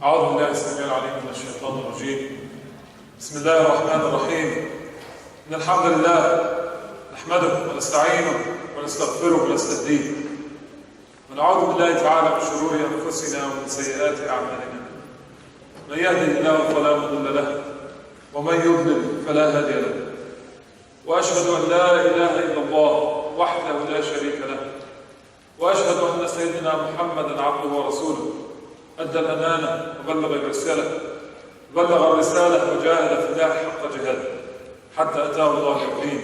أعوذ بالله السميع العليم من الشيطان الرجيم. بسم الله الرحمن الرحيم. إن الحمد لله نحمده ونستعينه ونستغفره ونستهديه، ونعوذ بالله تعالى من شرور أنفسنا ومن سيئات أعمالنا. من يهده الله فلا مضل له، ومن يضلل فلا هادي له. وأشهد أن لا إله إلا الله وحده لا شريك له، وأشهد أن سيدنا محمدا عبده ورسوله، أدى الأمانة وبلغ الرسالة وجاهد في الله حق جهاده حتى أتاه الله اليقين.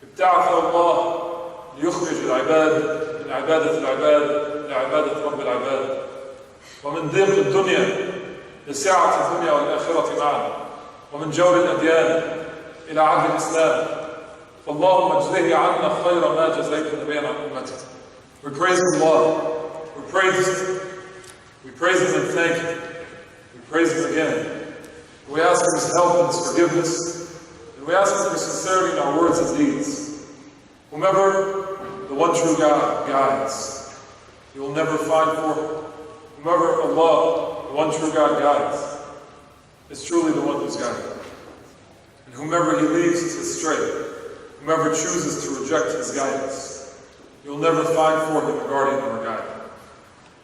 ابتعث الله ليخرج العباد من عبادة العباد لعبادة رب العباد، ومن ضيق الدنيا لسعة الدنيا والآخرة معا، ومن جور الأديان إلى عدل الإسلام. فاللهم اجزه عنا خير ما جزيت نبيا عن أمته. We praise Allah. We praise Him and thank Him. We praise Him again. We ask for His help and His forgiveness. And we ask for His sincerity in our words and deeds. Whomever the one true God guides, He will never find for him. Whomever Allah, the one true God, guides, is truly the one who's guided. And whomever He leaves astray, whomever chooses to reject His guidance, you'll never find for him a guardian or a guide.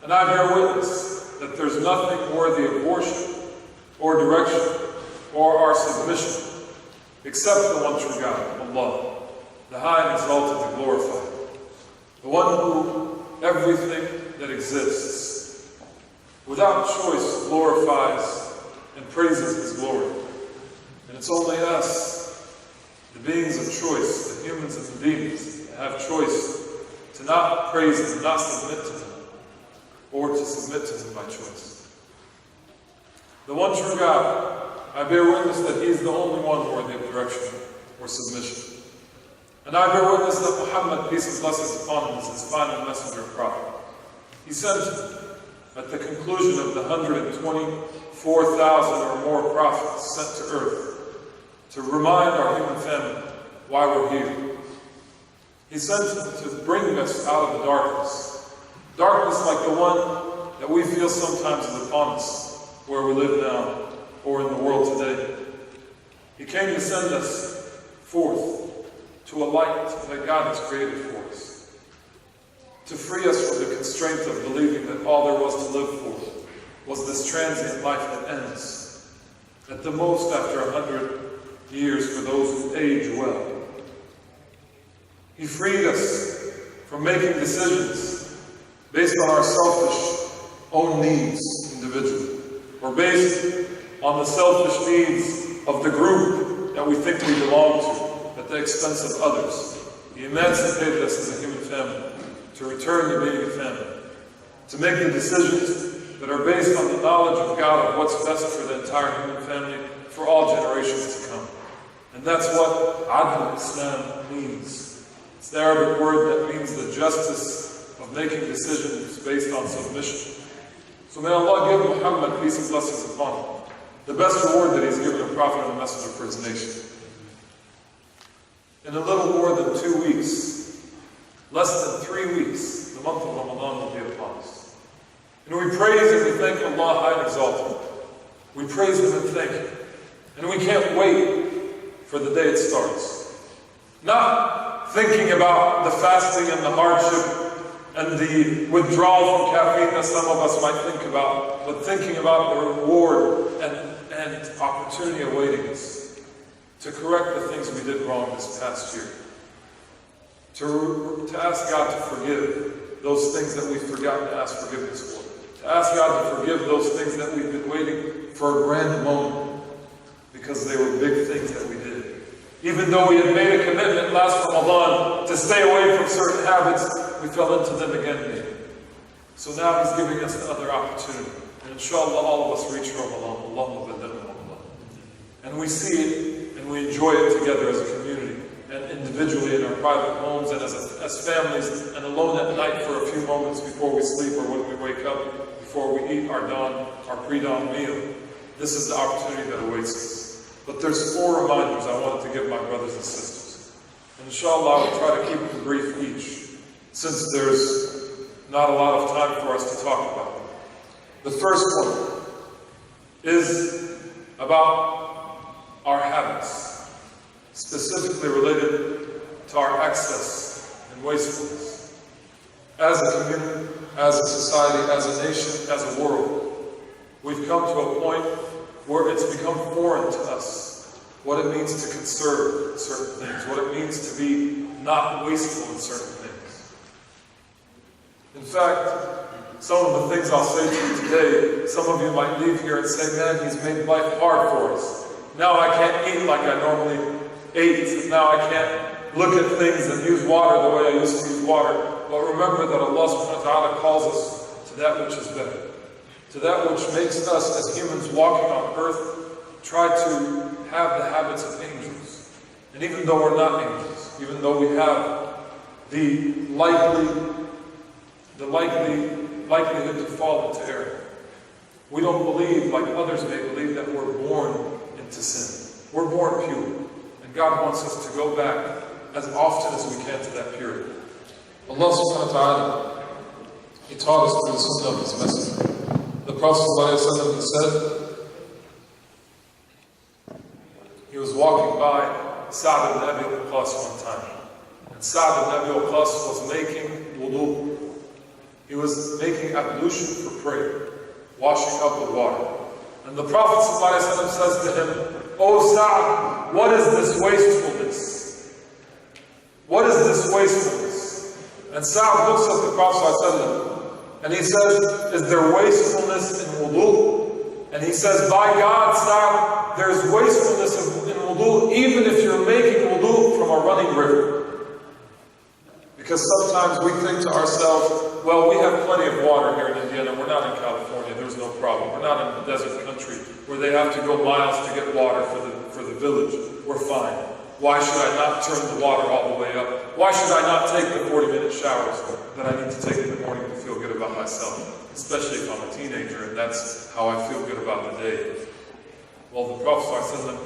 And I bear witness that there's nothing worthy of worship or direction or our submission except the one true God, Allah, the high and exalted, the glorified, the one who everything that exists, without choice, glorifies and praises His glory. And it's only us, the beings of choice, the humans and the demons, that have choice to not praise Him, not submit to Him, or to submit to Him by choice. The one true God, I bear witness that He is the only one worthy of direction or submission. And I bear witness that Muhammad, peace and blessings upon him, is His final messenger and prophet. He sent at the conclusion of the 124,000 or more prophets sent to earth to remind our human family why we're here. He sent Him to bring us out of the darkness. Darkness like the one that we feel sometimes is upon us, where we live now, or in the world today. He came to send us forth to a light that God has created for us, to free us from the constraint of believing that all there was to live for was this transient life that ends, at the most after 100 years for those who age well. He freed us from making decisions based on our selfish own needs individually, or based on the selfish needs of the group that we think we belong to at the expense of others. He emancipated us as a human family to return to being a family, to making decisions that are based on the knowledge of God of what's best for the entire human family for all generations to come. And that's what Adl Islam means. It's the Arabic word that means the justice of making decisions based on submission. So may Allah give Muhammad, peace and blessings upon him, the best reward that He's given a prophet and a messenger for his nation. In a little more than 2 weeks, less than 3 weeks, the month of Ramadan will be upon us. And we praise and we thank Allah high and exalted. We praise Him and thank Him. And we can't wait for the day it starts. Not thinking about the fasting and the hardship and the withdrawal from caffeine that some of us might think about, but thinking about the reward and opportunity awaiting us to correct the things we did wrong this past year. To ask God to forgive those things that we've forgotten to ask forgiveness for. To ask God to forgive those things that we've been waiting for a grand moment because they were big things that we did. Even though we had made a commitment last Ramadan to stay away from certain habits, we fell into them again maybe. So now He's giving us another opportunity. And inshallah all of us reach Ramadan. Allahumma baligh Ramadan. And we see it and we enjoy it together as a community and individually in our private homes and as families and alone at night for a few moments before we sleep or when we wake up, before we eat our pre-dawn meal. This is the opportunity that awaits us. But there's 4 reminders I wanted to give my brothers and sisters. And inshallah, I will try to keep them brief each, since there's not a lot of time for us to talk about. The first one is about our habits, specifically related to our excess and wastefulness. As a community, as a society, as a nation, as a world, we've come to a point where it's become foreign to us what it means to conserve certain things, what it means to be not wasteful in certain things. In fact, some of the things I'll say to you today, some of you might leave here and say, man, he's made life hard for us. Now I can't eat like I normally ate. Now I can't look at things and use water the way I used to use water. But remember that Allah subhanahu wa ta'ala calls us to that which is better. To that which makes us as humans walking on earth try to have the habits of angels. And even though we're not angels, even though we have the likelihood to fall into error, we don't believe, like others may believe, that we're born into sin. We're born pure. And God wants us to go back as often as we can to that purity. Allah subhanahu wa ta'ala, He taught us through the sunnah of His Messenger. The Prophet ﷺ, he said, he was walking by Sa'd ibn Abi Waqqas one time. And Sa'd ibn Abi Waqqas was making wudu. He was making ablution for prayer, washing up with water. And the Prophet ﷺ says to him, "O Sa'd, what is this wastefulness? What is this wastefulness?" And Sa'd looks at the Prophet ﷺ and he says, "Is there wastefulness in wudu?" And he says, "By God, Sa'd, there's wastefulness in wudu even if you're making wudu from a running river." Because sometimes we think to ourselves, well, we have plenty of water here in Indiana. We're not in California. There's no problem. We're not in a desert country where they have to go miles to get water for the village. We're fine. Why should I not turn the water all the way up? Why should I not take the 40-minute showers that I need to take in the morning to feel good about myself? Especially if I'm a teenager and that's how I feel good about the day. Well, the Prophet ﷺ,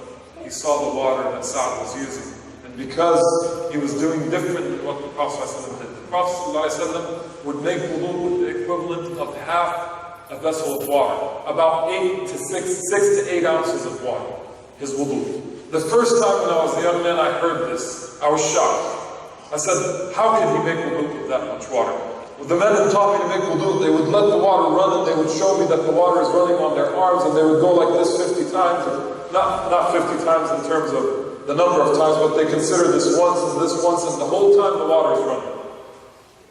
he saw the water that Sa'd was using. And because he was doing different than what the Prophet ﷺ did, the Prophet ﷺ would make wudu with the equivalent of half a vessel of water, about 6 to 8 ounces of water, his wudu. The first time when I was a young man, I heard this. I was shocked. I said, how can he make wudu with that much water? Well, the men who taught me to make wudu, they would let the water run and they would show me that the water is running on their arms and they would go like this 50 times. Not 50 times in terms of the number of times, but they consider this once, and the whole time the water is running.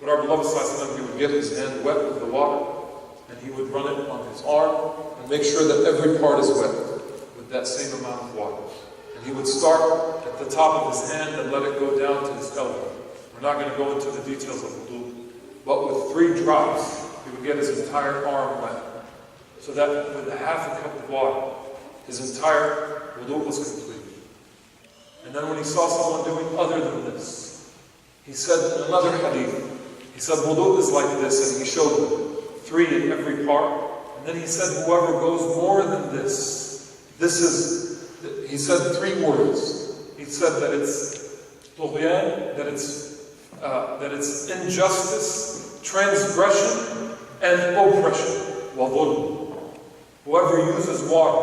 But our beloved Sallallahu, he would get his hand wet with the water, and he would run it on his arm, and make sure that every part is wet with that same amount of water. And he would start at the top of his hand and let it go down to his elbow. We're not going to go into the details of wudu, but with 3 drops, he would get his entire arm wet. So that with a half a cup of water, his entire wudu was complete. And then when he saw someone doing other than this, he said in another hadith, he said, wudu is like this, and he showed them 3 in every part. And then he said, whoever goes more than this is, he said 3 words. He said that it's tughyan, that it's injustice, transgression, and oppression. وَظُلْمٌ. Whoever uses water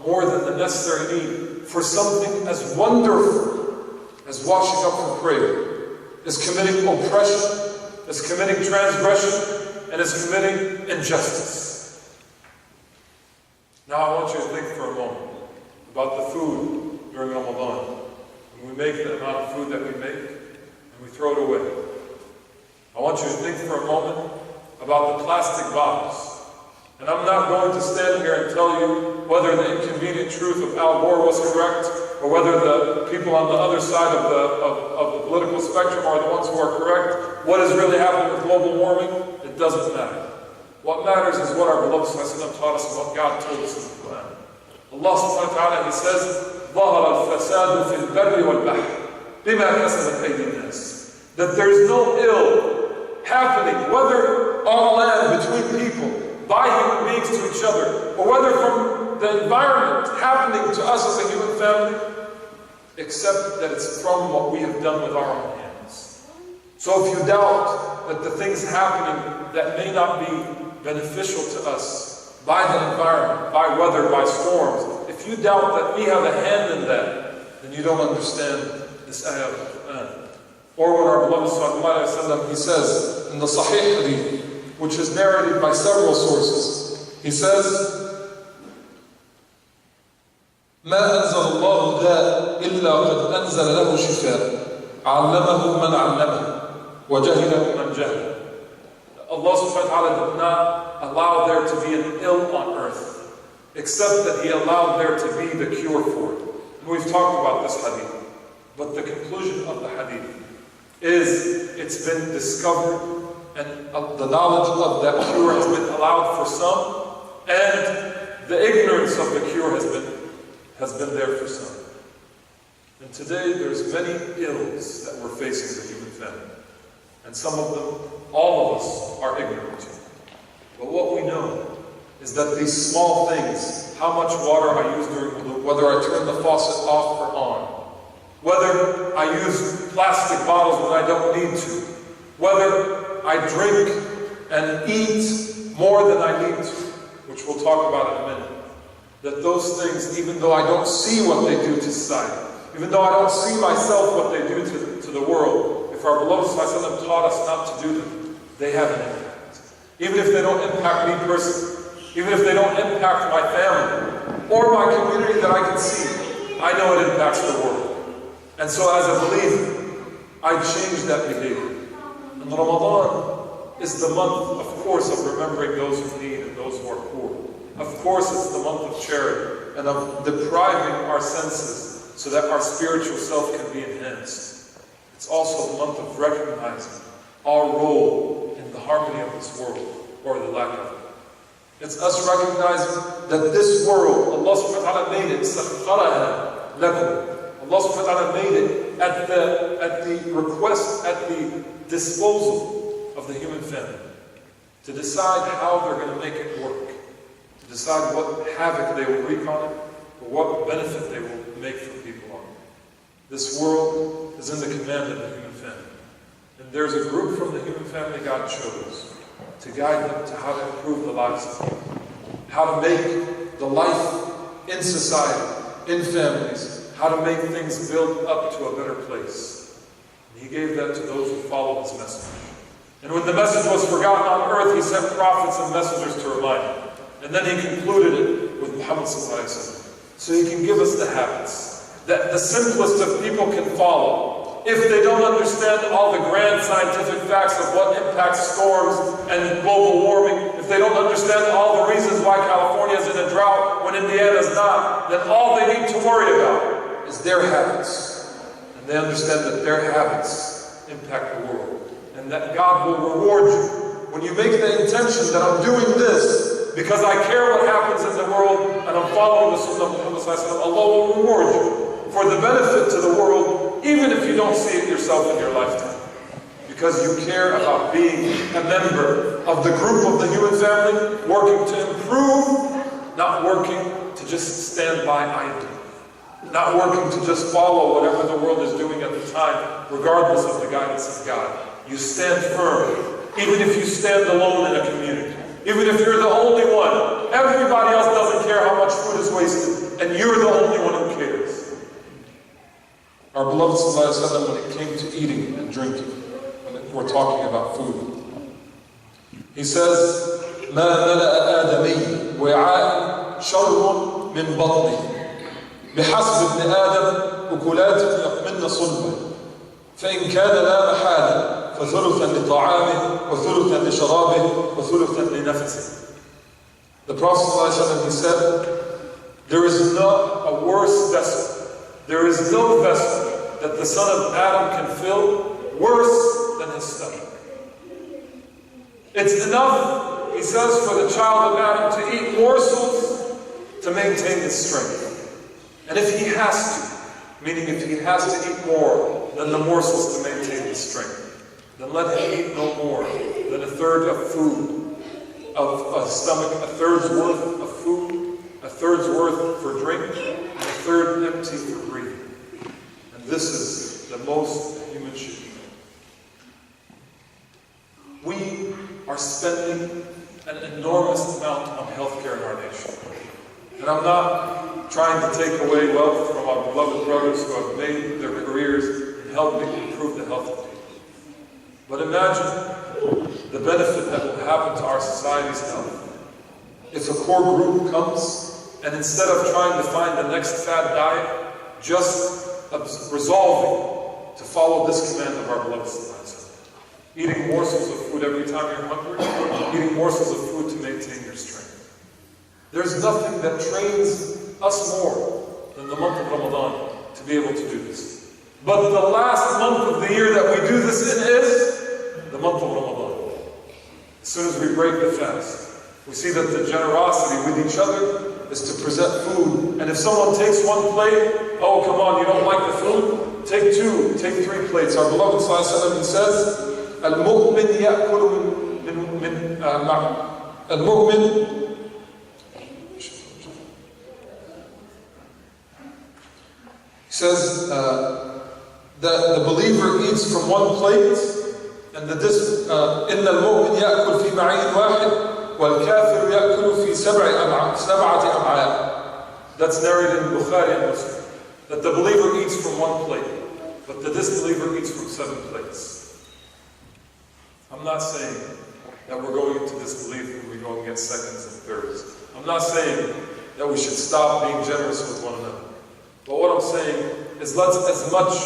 more than the necessary need for something as wonderful as washing up from prayer is committing oppression, is committing transgression, and is committing injustice. Now I want you to think for a moment about the food during Ramadan. When we make the amount of food that we make and we throw it away. I want you to think for a moment about the plastic bottles. And I'm not going to stand here and tell you whether the inconvenient truth of Al Gore was correct, or whether the people on the other side of the political spectrum are the ones who are correct. What is really happening with global warming? It doesn't matter. What matters is what our beloved Sallallahu taught us and what God told us in the Quran. Allah subhanahu wa ta'ala, He says, ظَهَرَ الْفَسَادُ فِي الْبَرِّ وَالْبَحْرِ بِمَا كَسَبَتْ أَيْدِي النَّاسِ. That there's no ill happening, whether on land between people, by human beings to each other, or whether from the environment happening to us as a human family, except that it's from what we have done with our own hands. So if you doubt that the things happening that may not be beneficial to us by the environment, by weather, by storms, if you doubt that we have a hand in that, then you don't understand this ayah of the Quran. Or when our beloved Sallallahu Alaihi Wasallam, he says in the Sahih Hadith, which is narrated by several sources, he says, ما أنزل الله داء إلا قد أنزل له شفاء علمه من علمه وجهله من جهله. Allah subhanahu wa ta'ala did not allow there to be an ill on earth, except that He allowed there to be the cure for it. And we've talked about this hadith. But the conclusion of the hadith is it's been discovered, and the knowledge of that cure has been allowed for some, and the ignorance of the cure has been there for some. And today there's many ills that we're facing as a human family. And some of them, all of us, are ignorant to. But what we know is that these small things, how much water I use during wudu, whether I turn the faucet off or on, whether I use plastic bottles when I don't need to, whether I drink and eat more than I need to, which we'll talk about in a minute, that those things, even though I don't see what they do to society, even though I don't see myself what they do to the world, if our beloved Sallallahu taught us not to do them, they have an impact. Even if they don't impact me personally, even if they don't impact my family or my community that I can see, I know it impacts the world. And so as a believer, I change that behavior. And Ramadan is the month, of course, of remembering those who need and those who are poor. Of course, it's the month of charity and of depriving our senses so that our spiritual self can be enhanced. It's also the month of recognizing our role in the harmony of this world, or the lack of it. It's us recognizing that this world, Allah subhanahu wa ta'ala made it, سَخَّرَهَا لَكُمْ. Allah subhanahu wa ta'ala made it at the request, at the disposal of the human family, to decide how they're going to make it work, to decide what havoc they will wreak on it, or what benefit they will make for people on it. This world is in the command of the human family. And there's a group from the human family God chose to guide them to how to improve the lives of people, how to make the life in society, in families, how to make things build up to a better place. And He gave that to those who follow His message. And when the message was forgotten on earth, He sent prophets and messengers to remind them. And then He concluded it with Muhammad sallallahu alaihi wasallam, so He can give us the habits that the simplest of people can follow. If they don't understand all the grand scientific facts of what impacts storms and global warming, if they don't understand all the reasons why California is in a drought when Indiana is not, then all they need to worry about is their habits. And they understand that their habits impact the world. And that God will reward you when you make the intention that I'm doing this because I care what happens in the world and I'm following the Sunnah of Muhammad sallallahu alaihi wasallam. Allah will reward you for the benefit to the world, even if you don't see it yourself in your lifetime. Because you care about being a member of the group of the human family, working to improve, not working to just stand by idly, not working to just follow whatever the world is doing at the time, regardless of the guidance of God. You stand firm, even if you stand alone in a community, even if you're the only one. Everybody else doesn't care how much food is wasted, and you're the only one who cares. Our beloved Sallallahu Alaihi Wasallam, when it came to eating and drinking, when we're talking about food, he says, مَا مَلَأَ آدَمِيٌّ وِعَاءٍ شَرٌّ مِّن بَطْنِهِ بِحَسْبِ ابْنِ آدَمَ أُكُلَاتٍ يَقْمِنَّ صُلْبًا فَإِنْ كَانَ لَا مَحَالًا فَثُلُثًا لِطَعَامِهِ وَثُلُثًا لِشَرَابِهِ وَثُلُثًا لِنَفْسِهِ. The Prophet Sallallahu Alaihi Wasallam, he said, there is not a worse vessel. There is no vessel that the son of Adam can fill worse than his stomach. It's enough, he says, for the child of Adam to eat morsels to maintain his strength. And if he has to, meaning if he has to eat more than the morsels to maintain his strength, then let him eat no more than a third of food, of a stomach, a third's worth of food, a third's worth for drink, and a third empty for breathing. And this is the most a human should eat. We are spending an enormous amount on healthcare in nation. And I'm not trying to take away wealth from our beloved brothers who have made their careers in helping improve the health of people. But imagine the benefit that will happen to our society's health if a core group comes and instead of trying to find the next fad diet, just resolving to follow this command of our beloved Sallallahu. Eating morsels of food every time you're hungry, eating morsels of food to maintain your strength. There's nothing that trains us more than the month of Ramadan to be able to do this. But the last month of the year that we do this in is the month of Ramadan. As soon as we break the fast, we see that the generosity with each other is to present food. And if someone takes one plate, oh come on, you don't like the food? Take two, take 3 plates. Our beloved Sallallahu says, Al-Mu'min ya'kulu min Al-Mu'min says that the believer eats from one plate, and إِنَّ الْمُؤْمِنْ يَأْكُلْ فِي مَعِينٍ وَاحِدٍ وَالْكَافِرُ يَأْكُلُ فِي سَبْعَةِ أَمْعَاءٍ. That's narrated in Bukhari and Muslim. That the believer eats from one plate, but the disbeliever eats from 7 plates. I'm not saying that we're going into disbelief when we go and get seconds and thirds. I'm not saying that we should stop being generous with one another. But what I'm saying is let's as much...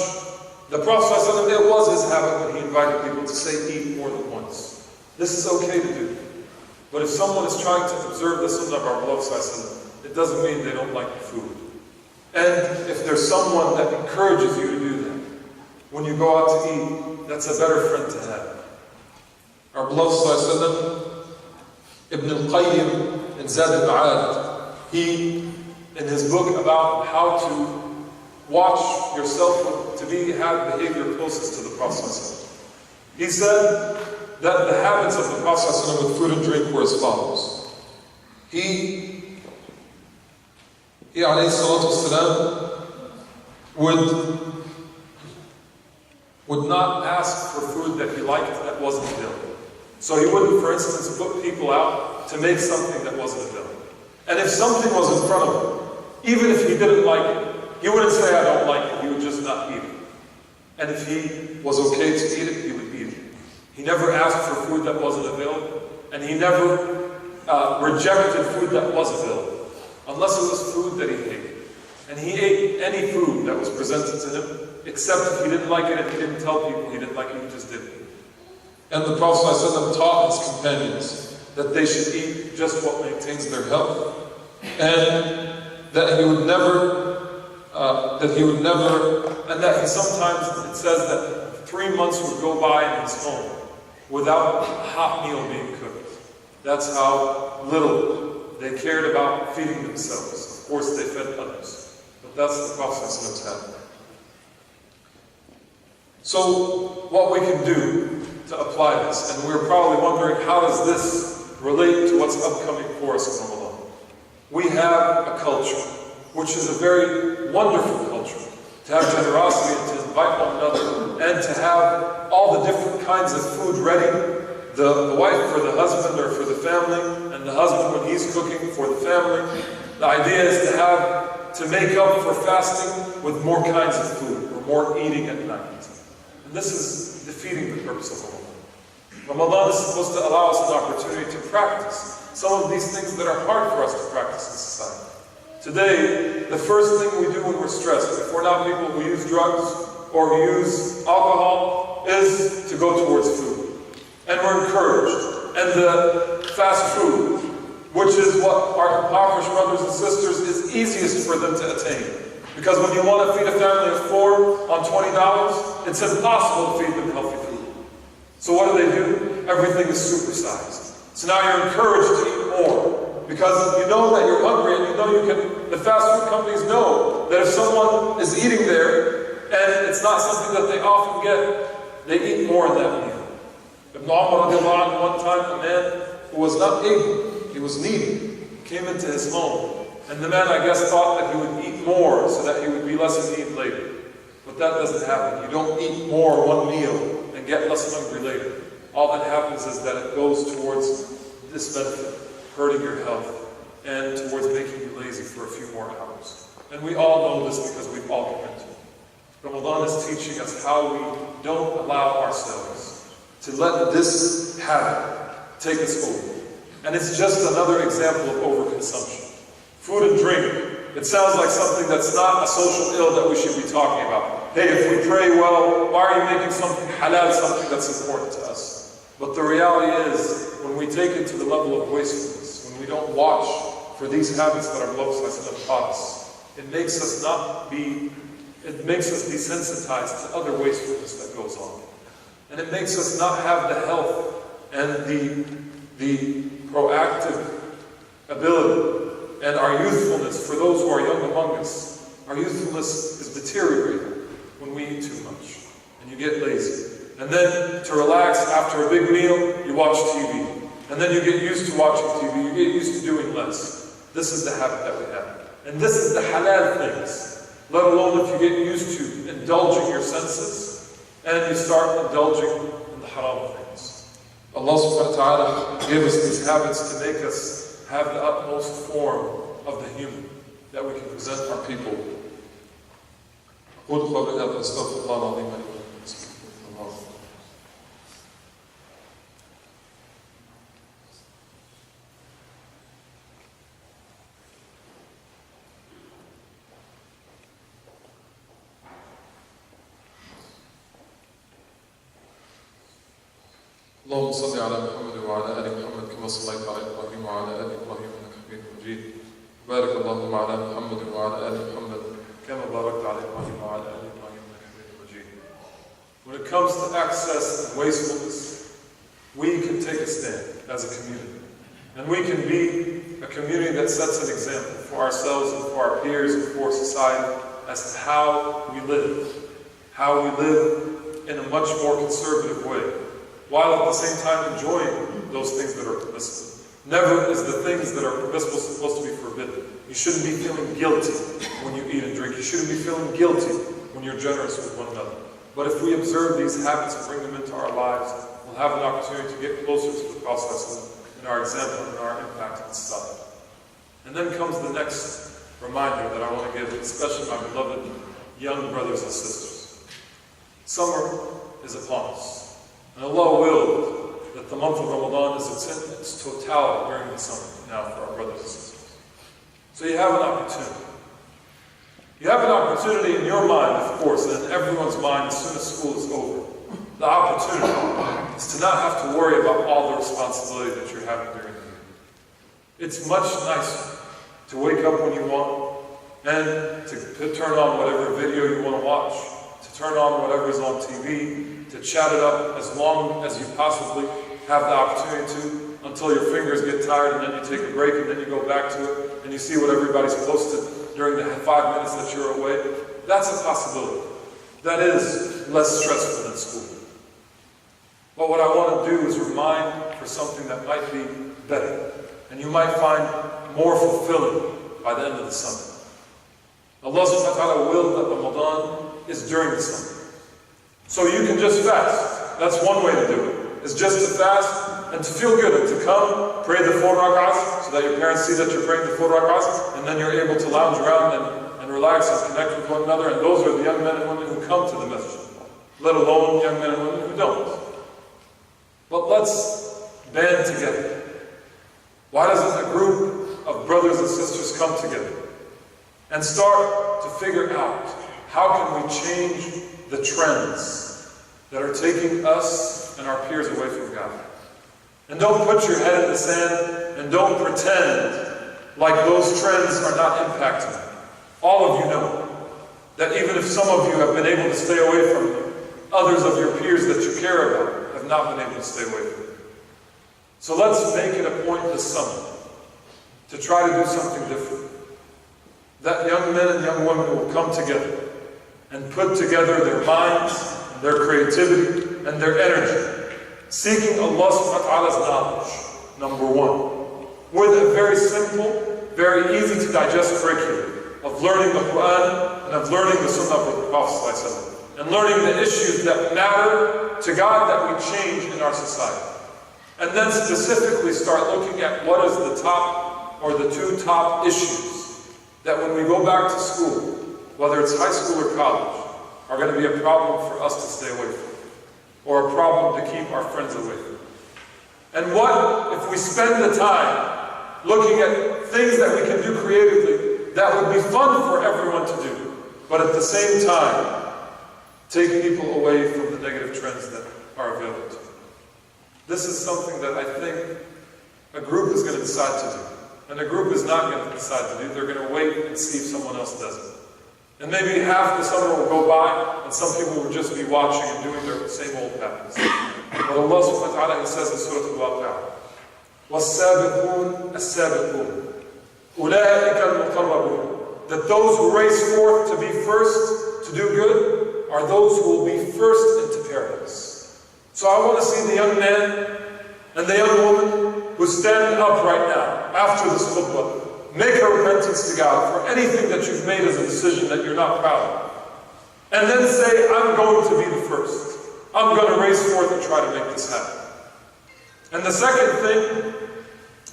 The Prophet ﷺ, it was his habit when he invited people to say eat more than once. This is okay to do. But if someone is trying to observe the sunnah of our beloved ﷺ, it doesn't mean they don't like the food. And if there's someone that encourages you to do that, when you go out to eat, that's a better friend to have. Our beloved ﷺ, Ibn al-Qayyim in Zad al-Ma'ad, he, in his book about how to watch yourself to have behavior closest to the Prophet ﷺ, he said that the habits of the Prophet ﷺ with food and drink were as follows. He alayhi salatu wasalam, would not ask for food that he liked that wasn't available. So he wouldn't, for instance, put people out to make something that wasn't available. And if something was in front of him, even if he didn't like it, he wouldn't say, I don't like it, he would just not eat it. And if he was okay to eat it, he would eat it. He never asked for food that wasn't available, and he never rejected food that was available, unless it was food that he hated. And he ate any food that was presented to him, except if he didn't like it and he didn't tell people he didn't like it, he just didn't. And the Prophet ﷺ taught his companions that they should eat just what maintains their health, and that he would never, and that he sometimes, it says that 3 months would go by in his home without a hot meal being cooked. That's how little they cared about feeding themselves. Of course, they fed others, but that's the Prophet's habit. So, what we can do to apply this, and we're probably wondering, how does this relate to what's upcoming for us in Ramadan? We have a culture, which is a very wonderful culture, to have generosity and to invite one another, and to have all the different kinds of food ready. The wife for the husband or for the family, and the husband when he's cooking for the family. The idea is to make up for fasting with more kinds of food, or more eating at night. And this is defeating the purpose of Ramadan. Ramadan is supposed to allow us an opportunity to practice some of these things that are hard for us to practice in society. Today, the first thing we do when we're stressed, if we're not people who use drugs or who use alcohol, is to go towards food. And we're encouraged. And the fast food, which is what our impoverished brothers and sisters is easiest for them to attain. Because when you want to feed a family of 4 on $20, it's impossible to feed them healthy food. So what do? Everything is supersized. So now you're encouraged to eat more. Because you know that you're hungry, and you know you can. The fast food companies know that if someone is eating there, and it's not something that they often get, they eat more in that meal. Ibn Umar one time, a man who was not able, he was needy, came into his home. And the man, I guess, thought that he would eat more so that he would be less in need later. But that doesn't happen. You don't eat more one meal and get less hungry later. All that happens is that it goes towards this benefit, hurting your health. and towards making you lazy for a few more hours. And we all know this because we've all been into it. Ramadan is teaching us how we don't allow ourselves to let this habit take us over. And it's just another example of overconsumption. Food and drink, it sounds like something that's not a social ill that we should be talking about. Hey, if we pray well, why are you making something halal, something that's important to us? But the reality is, when we take it to the level of wastefulness, when we don't watch for these habits that our beloved Sallallahu taught us, it makes us desensitized to other wastefulness that goes on. And it makes us not have the health and the proactive ability and our youthfulness. For those who are young among us, our youthfulness is deteriorating when we eat too much and you get lazy. And then to relax after a big meal, you watch TV. And then you get used to watching TV, you get used to doing less. This is the habit that we have. And this is the halal things, let alone if you get used to indulging your senses and you start indulging in the haram things. Allah subhanahu wa ta'ala gave us these habits to make us have the utmost form of the human that we can present our people. اللهم صل على محمد وعلى آل محمد كما صليت على إبراهيم وعلى آل إبراهيم إنك حميد مجيد. بارك اللهم على محمد وعلى آل محمد كما باركت على إبراهيم وعلى آل إبراهيم إنك حميد مجيد. When it comes to excess and wastefulness, we can take a stand as a community. And we can be a community that sets an example for ourselves and for our peers and for society as to how we live in a much more conservative way, while at the same time enjoying those things that are permissible. Never is the things that are permissible supposed to be forbidden. You shouldn't be feeling guilty when you eat and drink. You shouldn't be feeling guilty when you're generous with one another. But if we observe these habits and bring them into our lives, we'll have an opportunity to get closer to the Prophet in our example and our impact on society. And then comes the next reminder that I want to give, especially my beloved young brothers and sisters. Summer is upon us. And Allah willed that the month of Ramadan is in its totality during the summer now for our brothers and sisters. So you have an opportunity. You have an opportunity in your mind, of course, and in everyone's mind as soon as school is over. The opportunity is to not have to worry about all the responsibility that you're having during the year. It's much nicer to wake up when you want and to turn on whatever video you want to watch, to turn on whatever is on TV, to chat it up as long as you possibly have the opportunity to, until your fingers get tired, and then you take a break, and then you go back to it, and you see what everybody's posted during the 5 minutes that you're away. That's a possibility. That is less stressful than school. But what I want to do is remind for something that might be better, and you might find more fulfilling by the end of the summer. Allah subhanahu wa ta'ala willed that Ramadan is during the summer. So you can just fast. That's one way to do it. It's just to fast and to feel good and to come, pray the 4 rak'ahs so that your parents see that you're praying the 4 rak'ahs, and then you're able to lounge around and relax and connect with one another. And those are the young men and women who come to the masjid, let alone young men and women who don't. But let's band together. Why doesn't a group of brothers and sisters come together and start to figure out how can we change the trends that are taking us and our peers away from God? And don't put your head in the sand and don't pretend like those trends are not impacting you. All of you know that even if some of you have been able to stay away from them, others of your peers that you care about have not been able to stay away from them. So let's make it a point this summer to try to do something different. That young men and young women will come together and put together their minds, their creativity, and their energy, seeking Allah subhanahu wa ta'ala's knowledge, number one, with a very simple, very easy to digest curriculum of learning the Quran and of learning the Sunnah of the Prophet ﷺ, and learning the issues that matter to God that we change in our society. And then specifically start looking at what is the top or the two top issues that when we go back to school, whether it's high school or college, are going to be a problem for us to stay away from, or a problem to keep our friends away from? And what if we spend the time looking at things that we can do creatively that would be fun for everyone to do, but at the same time, take people away from the negative trends that are available to them? This is something that I think a group is going to decide to do. And a group is not going to decide to do. They're going to wait and see if someone else does it. And maybe half the summer will go by, and some people will just be watching and doing their same old patterns. But Allah subhanahu wa ta'ala, He says in Surah Al-Waqi'ah, وَالسَّابِقُونَ السَّابِقُونَ أُولَٰئِكَ الْمُقَرَّبُونَ, that those who race forth to be first, to do good, are those who will be first into paradise. So I want to see the young man and the young woman who stand up right now, after this khutbah, make a repentance to God for anything that you've made as a decision that you're not proud of. And then say, I'm going to be the first. I'm going to race forth and try to make this happen. And the second thing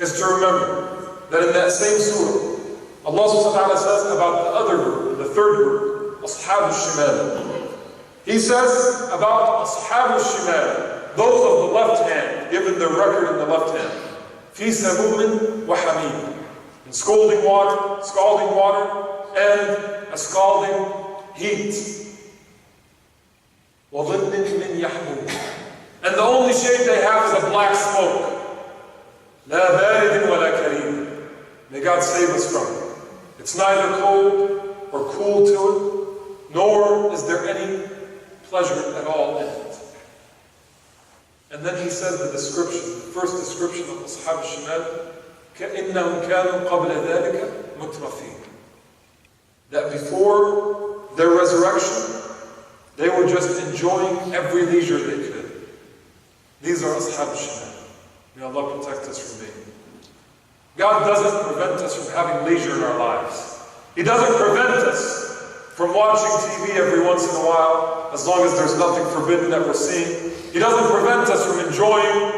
is to remember that in that same surah, Allah subhanahu wa ta'ala says about the other group, the third group, Ashab al-Shimal. He says about Ashab al-Shimal, those of the left hand, given their record in the left hand, fi samumin wa hamim, in scalding water, and a scalding heat. وَظِلٍّ مِّن يَحْمُومٍ, and the only shade they have is a black smoke. لَا بَارِدٍ وَلَا كَرِيمٍ, may God save us from it. It's neither cold or cool to it, nor is there any pleasure at all in it. And then he says the description, the first description of Ashab al-Shimal, كَإِنَّهُمْ كَانُوا قَبْلَ ذَلِكَ مُتْرَفِينَ, that before their resurrection, they were just enjoying every leisure they could. These are Ashab al-Shimal. May Allah protect us from being. God doesn't prevent us from having leisure in our lives. He doesn't prevent us from watching TV every once in a while, as long as there's nothing forbidden that we're seeing. He doesn't prevent us from enjoying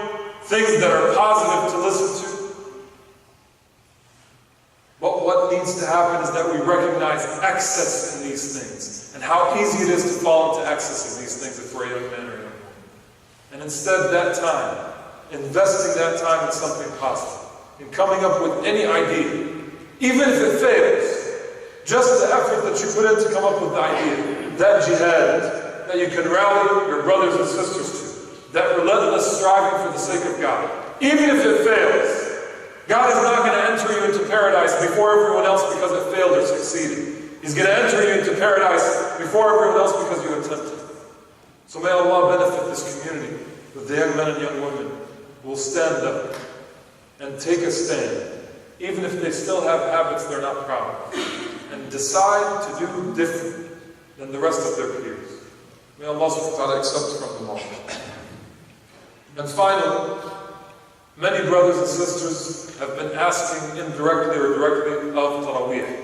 things that are positive to listen to. But what needs to happen is that we recognize excess in these things, and how easy it is to fall into excess of these things if we're a young man or a young woman. And instead that time, investing that time in something positive, in coming up with any idea, even if it fails, just the effort that you put in to come up with the idea, that jihad, that you can rally your brothers and sisters to, that relentless striving for the sake of God, even if it fails, God is not going to enter you into paradise before everyone else because it failed or succeeded. He's going to enter you into paradise before everyone else because you attempted. So may Allah benefit this community with the young men and young women who will stand up and take a stand, even if they still have habits they're not proud of, and decide to do different than the rest of their peers. May Allah subhanahu wa ta'ala accept from them all. And finally, many brothers and sisters have been asking indirectly or directly of Taraweeh.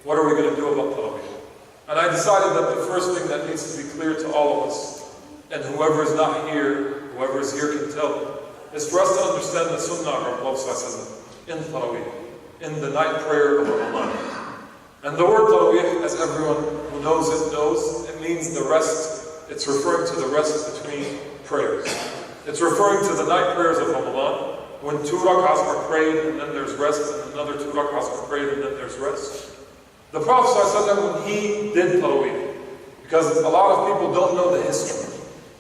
What are we going to do about Taraweeh? And I decided that the first thing that needs to be clear to all of us, and whoever is not here, whoever is here can tell them, is for us to understand the sunnah of our Prophet in Taraweeh, in the night prayer of Ramadan. And the word Taraweeh, as everyone who knows it means the rest. It's referring to the rest between prayers. It's referring to the night prayers of Ramadan, when 2 rak'ahs are prayed and then there's rest, and another 2 rak'ahs are prayed and then there's rest. The Prophet ﷺ, when he did Taraweeh, because a lot of people don't know the history.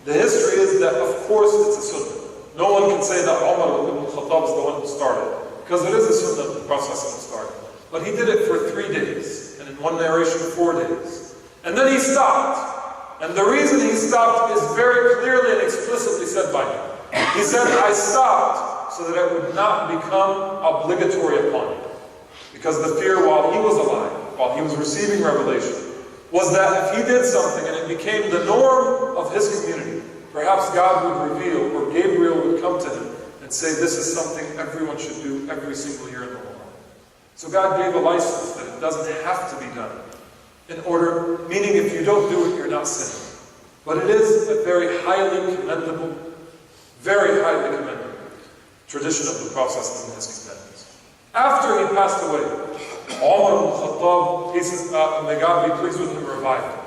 The history is that, of course, it's a sunnah. No one can say that Umar ibn Khattab is the one who started, because it is a sunnah that the Prophet ﷺ started. But he did it for 3 days, and in one narration 4 days. And then he stopped. And the reason he stopped is very clearly and explicitly said by him. He said, I stopped so that it would not become obligatory upon you. Because the fear while he was alive, while he was receiving revelation, was that if he did something and it became the norm of his community, perhaps God would reveal, or Gabriel would come to him and say, this is something everyone should do every single year in the world. So God gave a license that it doesn't have to be done. In order, meaning if you don't do it, you're not sinning. But it is a very highly commendable tradition of the Prophet and his companions. After he passed away, Umar ibn Khattab, may God be pleased with him, revived it.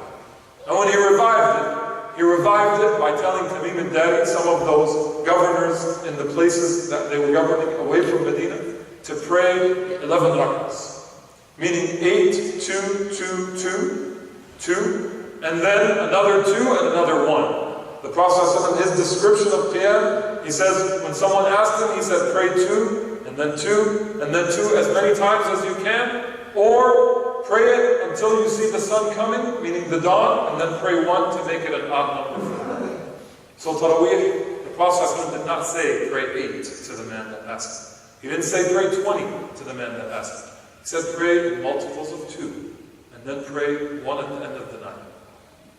And when he revived it by telling Tamim al-Dari, some of those governors in the places that they were governing away from Medina, to pray 11 rak'ahs. Meaning 8, 2, 2, 2, 2, and then another 2 and another 1. The Prophet, in his description of Qiyam, he says, when someone asked him, he said, pray 2, and then 2, and then 2 as many times as you can, or pray it until you see the sun coming, meaning the dawn, and then pray 1 to make it an odd number. So Taraweeh, the Prophet did not say pray 8 to the man that asked. He didn't say pray 20 to the man that asked. He said pray in multiples of 2, and then pray 1 at the end of the night.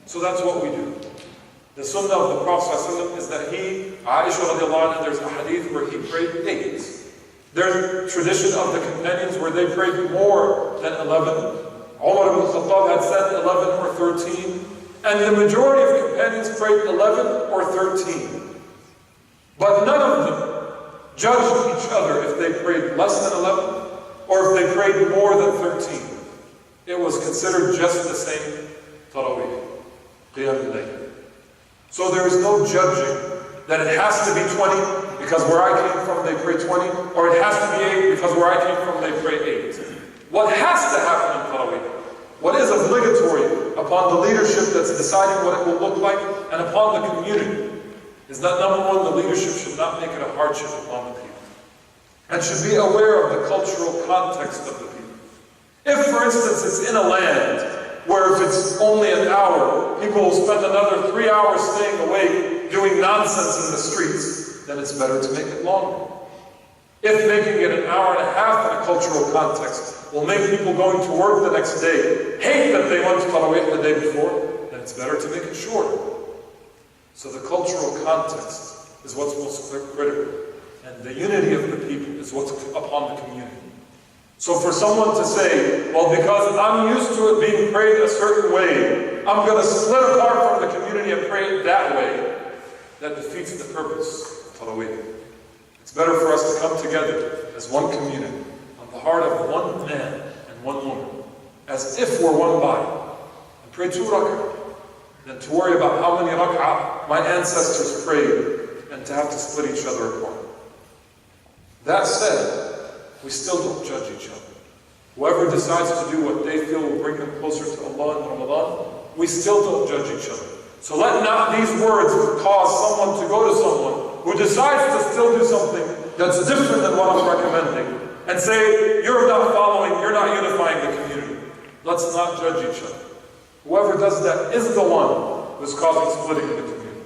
So that's what we do. The sunnah of the Prophet is that Aisha radiallahu anha, there's a hadith where he prayed 8. There's tradition of the companions where they prayed more than 11. Umar ibn Khattab had said 11 or 13. And the majority of companions prayed 11 or 13. But none of them judged each other if they prayed less than 11 or if they prayed more than 13. It was considered just the same Taraweeh, Qiyam al-Layl. So there is no judging that it has to be 20 because where I came from they pray 20, or it has to be 8 because where I came from they pray 8. What has to happen in Taraweeh, what is obligatory upon the leadership that's deciding what it will look like and upon the community, is that number one, the leadership should not make it a hardship upon the people and should be aware of the cultural context of the people. If, for instance, it's in a land where if it's only an hour, people will spend another 3 hours staying awake doing nonsense in the streets, then it's better to make it longer. If making it an hour and a half in a cultural context will make people going to work the next day hate that they went to Taraweeh the day before, then it's better to make it shorter. So the cultural context is what's most critical, and the unity of the people is what's upon the community. So for someone to say, well, because I'm used to it being prayed a certain way, I'm going to split apart from the community and pray it that way, that defeats the purpose of Taraweeh. It's better for us to come together as one community, on the heart of one man and one woman, as if we're one body, and pray 2 rak'ah, than to worry about how many rak'ah my ancestors prayed, and to have to split each other apart. That said, we still don't judge each other. Whoever decides to do what they feel will bring them closer to Allah in Ramadan, we still don't judge each other. So let not these words cause someone to go to someone who decides to still do something that's different than what I'm recommending, and say, you're not following, you're not unifying the community. Let's not judge each other. Whoever does that is the one who's causing splitting in the community.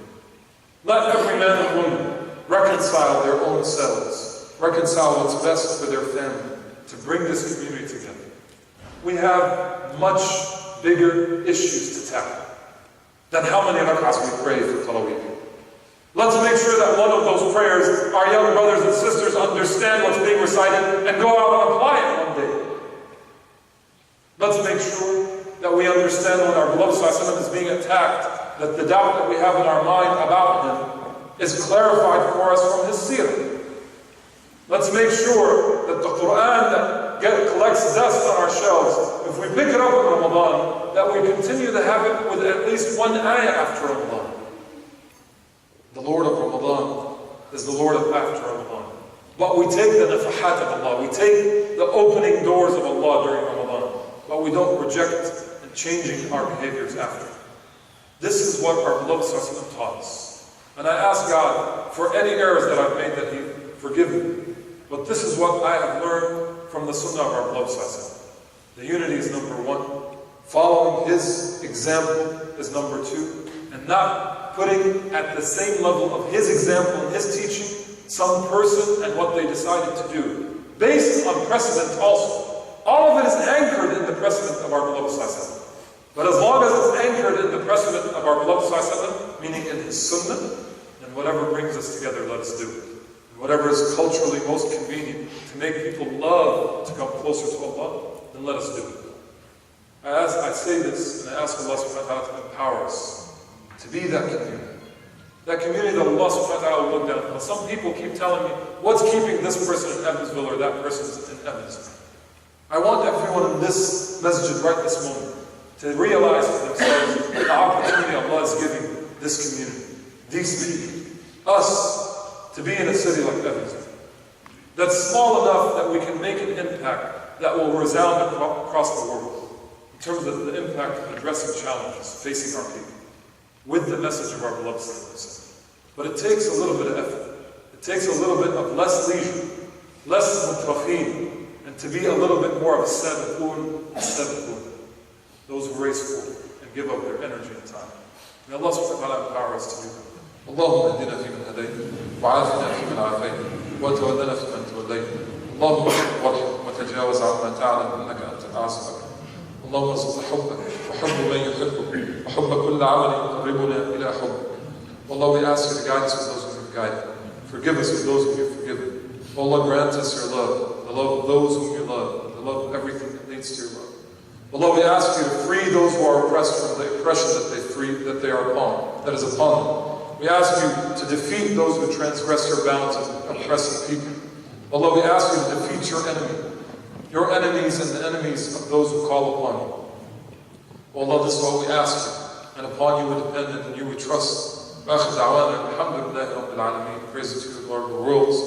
Let every man and woman reconcile their own selves, reconcile what's best for their family, to bring this community together. We have much bigger issues to tackle than how many rak'ahs we pray for Taraweeh. Let's make sure that one of those prayers, our young brothers and sisters understand what's being recited and go out and apply it one day. Let's make sure that we understand when our beloved ﷺ is being attacked, that the doubt that we have in our mind about him is clarified for us from his seerah. Let's make sure that the Quran that collects dust on our shelves, if we pick it up in Ramadan, that we continue to have it with at least one ayah after Ramadan. The Lord of Ramadan is the Lord of after Ramadan. But we take the nafahat of Allah, we take the opening doors of Allah during Ramadan, but we don't reject and changing our behaviors after. This is what our beloved ﷺ taught us. And I ask God for any errors that I've made, that He forgive me. But this is what I have learned from the sunnah of our beloved ﷺ. The unity is number one. Following His example is number two. And not putting at the same level of His example and His teaching some person and what they decided to do. Based on precedent also. All of it is anchored in the precedent of our beloved ﷺ. But as long as it's anchored in the precedent of our beloved ﷺ, meaning in His sunnah, then whatever brings us together, let us do it. Whatever is culturally most convenient to make people love to come closer to Allah, then let us do it. I say this, and I ask Allah subhanahu wa ta'ala to empower us to be that community. That community that Allah subhanahu wa ta'ala will look down upon. Some people keep telling me, what's keeping this person in Evansville or that person in Evansville? I want everyone in this masjid right this moment to realize for themselves the opportunity Allah is giving this community, these people, us, to be in a city like Evansville. That's small enough that we can make an impact that will resound across the world in terms of the impact of addressing challenges facing our people with the message of our beloved Sallallahu. But it takes a little bit of effort. It takes a little bit of less leisure, less mutrafin, and to be a little bit more of a sabiqun, those who race forward and give up their energy and time. May Allah subhanahu wa ta'ala empower us to do that. اللهم اهدنا فيمن هديت وعافنا فيمن عافيت وتولنا فيمن توليت اللهم اغفر وارحم وتجاوز عما تعلم انك انت الاعز الاكرم اللهم ارزقنا حبك وحب من يحبك وحب كل عمل يقربنا الى حبك. Allah, we ask you to guide us with those whom you've guided. Forgive us with those whom you've forgiven. Allah, grant us your love, the love of those whom you love, the love of everything that leads to your love. Allah, we ask you to free those who are oppressed from the oppression that they are upon, that is upon them. We ask you to defeat those who transgress your bounds and oppress the people. Allah, we ask you to defeat your enemies and the enemies of those who call upon you. Allah, this is what we ask you, and upon you we depend and in you we trust. Praise to you, Lord of the worlds.